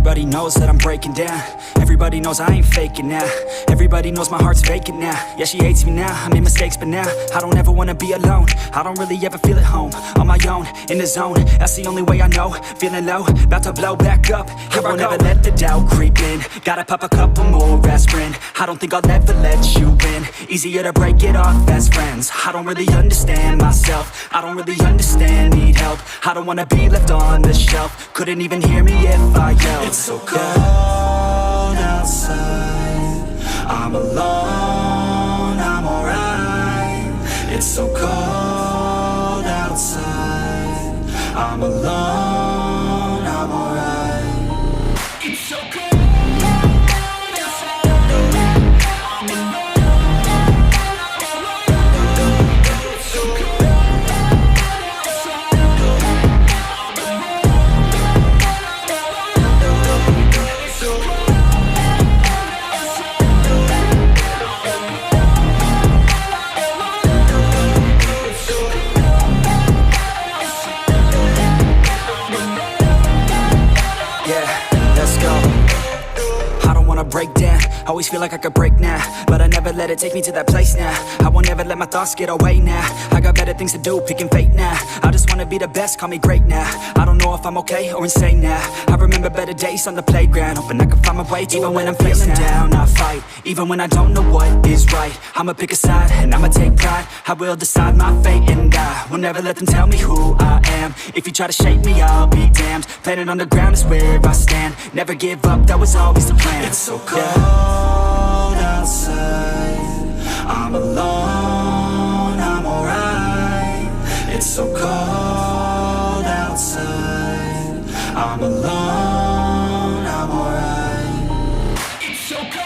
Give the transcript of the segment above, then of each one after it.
Everybody knows that I'm breaking down. Everybody knows I ain't faking now. Everybody knows my heart's vacant now. Yeah, she hates me now, I made mistakes but now I don't ever wanna be alone. I don't really ever feel at home. On my own, in the zone, that's the only way I know. Feeling low, about to blow back up. Here I won't ever let the doubt creep in. Gotta pop a couple more aspirin. I don't think I'll ever let you in. Easier to break it off as friends. I don't really understand myself. I don't really understand, need help. I don't wanna be left on the shelf. Couldn't even hear me if I yelled. It's so cold outside, I'm alone, I'm alright. It's so cold outside, I'm alone, I'm alright. It's so cold. Break down, always feel like I could break now, but I never let it take me to that place now. I won't ever let my thoughts get away now. I got better things to do, picking fate now. I just wanna be the best, call me great now. I don't know if I'm okay or insane now. I remember better days on the playground, hoping I can find my way. Even when I'm feeling down, I fight. Even when I don't know what is right, I'ma pick a side and I'ma take pride. I will decide my fate and I will never let them tell me who I am. If you try to shake me, I'll be damned. Planet on the ground is where I stand. Never give up, that was always the plan. It's so cold outside, I'm alone, I'm alright. It's so cold outside, I'm alone, I'm alright. It's so cold.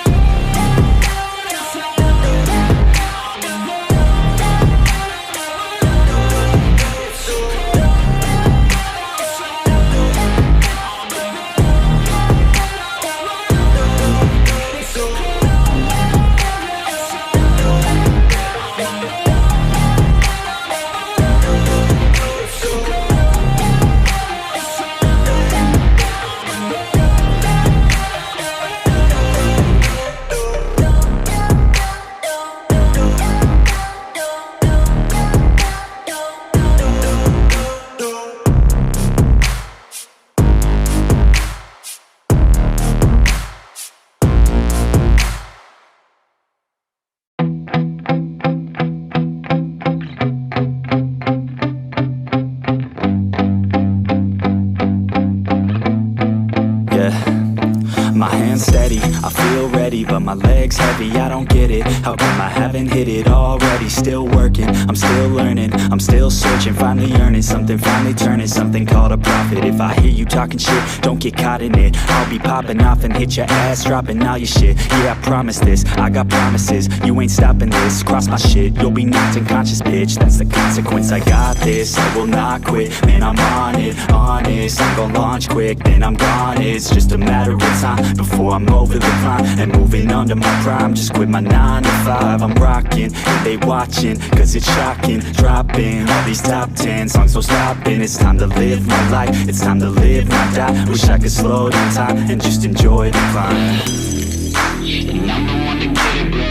I feel ready, but my legs heavy, I don't get it. How come I haven't hit it already? Still working, I'm still learning, I'm still searching, finally earning something, finally turning something called a profit. If I hear you talking shit, don't get caught in it. I'll be popping off and hit your ass, dropping all your shit. Yeah, I promise this, I got promises, you ain't stopping this. Cross my shit, you'll be knocked unconscious, bitch. That's the consequence, I got this, I will not quit. Man, I'm on it, honest, I'm gon' launch quick, then I'm gone. It's just a matter of time before I'm over the climb and moving under my prime. Just quit my 9 to 5, I'm rocking and they watching, cause it's shocking. Dropping all these top 10 songs, no stopping. It's time to live my life, it's time to live, not die. Wish I could slow down time and just enjoy the climb. And I'm the one to get it, bro.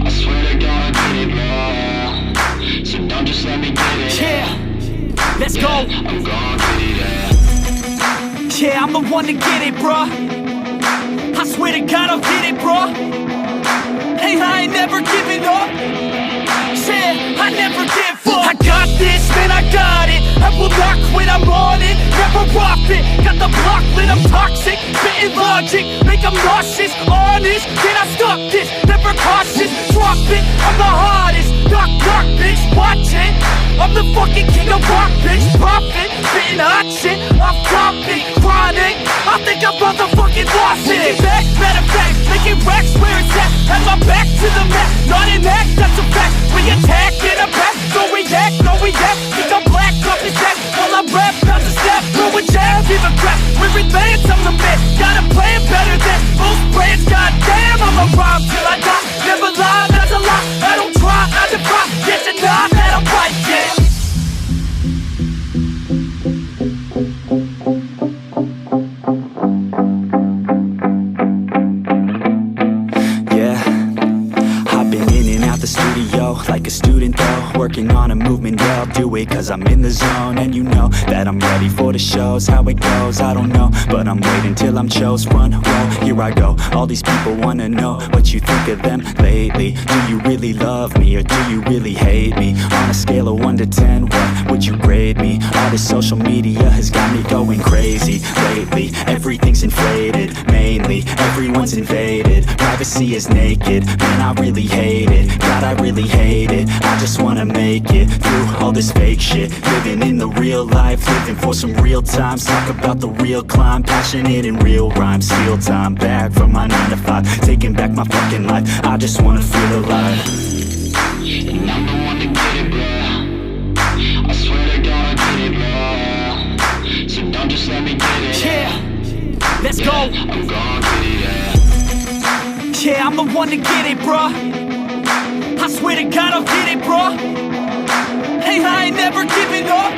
I swear to God I get it, bro. So don't just let me get it. Yeah, let's go. I'm gon' get it, yeah, I'm the one to get it, bro. I swear to God I'll get it, bro. Hey, I ain't never giving up. Yeah, I never give up. I got this, man, I got it. I will not quit, I'm on it. Never off it. Got the block lit, I'm toxic. Spitting logic, make them nauseous. Honest, can I stop this? Never cautious, drop it. I'm the hardest. Knock, knock, bitch, watch it. I'm the fucking king of rock, bitch. Profit, spitting hot shit. Off topic, chronic. I think I'm motherfucking lost it. Back, matter of fact, making racks where it's at. Have my back to the mat, not an act, that's a fact. We attack in a back, so we act, no we act. Think I'm black, up his neck, while I rap, bounce a step. Throw a jab, give a crap. We're advanced, I'm the man. Got a plan better than most brands. Goddamn, I'm a rhyme till I die. Never lie, that's a lie. I don't try, I defy. Yes and not, that I'm right, yeah. I'm in the zone, and you know that I'm ready for the shows. How it goes, I don't know, but I'm waiting till I'm chose. Front row, here I go. All these people wanna know what you think of them lately. Do you really love me, or do you really hate me? On a scale of 1 to 10, what would you grade me? All this social media has got me going crazy lately. Everything's inflated, mainly everyone's invaded. Privacy is naked, man, I really hate it. God, I really hate it. I just wanna make it through all this fake shit. Living in the real life, living for some real times. Talk about the real climb, passionate in real rhymes. Steal time back from my 9 to 5, taking back my fucking life. I just wanna feel alive. And I'm the one to get it, bro. I swear to God I get it, bro. So don't just let me get it. Yeah, let's go. I'm gonna get it, yeah. Yeah, I'm the one to get it, bruh. I swear to God I'll get it, bruh. Hey, I ain't never giving up.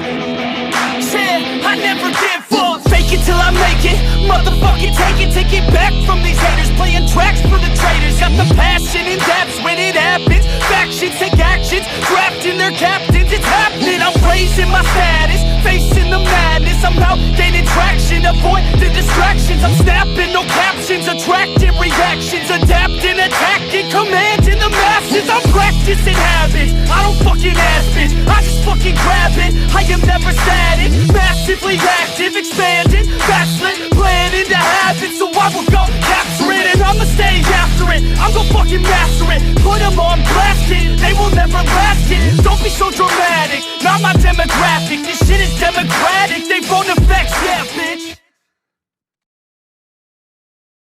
Yeah, I never give up. Fake it till I make it. Motherfucking take it back from these haters. Playing tracks for the traitors. Got the passion and that's when it happens. Factions take actions, drafting their captains. It's happening, I'm raising my status, facing the madness. I'm out gaining traction, avoid the distractions. I'm snapping, no captions, attracting reactions. Adapting, attacking, commanding the masses. I'm practicing habits, I don't fucking ask bitch, I just fucking grab it. I am never static, massively active, expanding, backslid, planning to have it. So I will go capture it, and I'ma stay after it. I'm gon' fucking master it, put them on blast it. They will never last it, don't be so dramatic. Not my demographic, this shit is democratic. They phone effects, yeah bitch.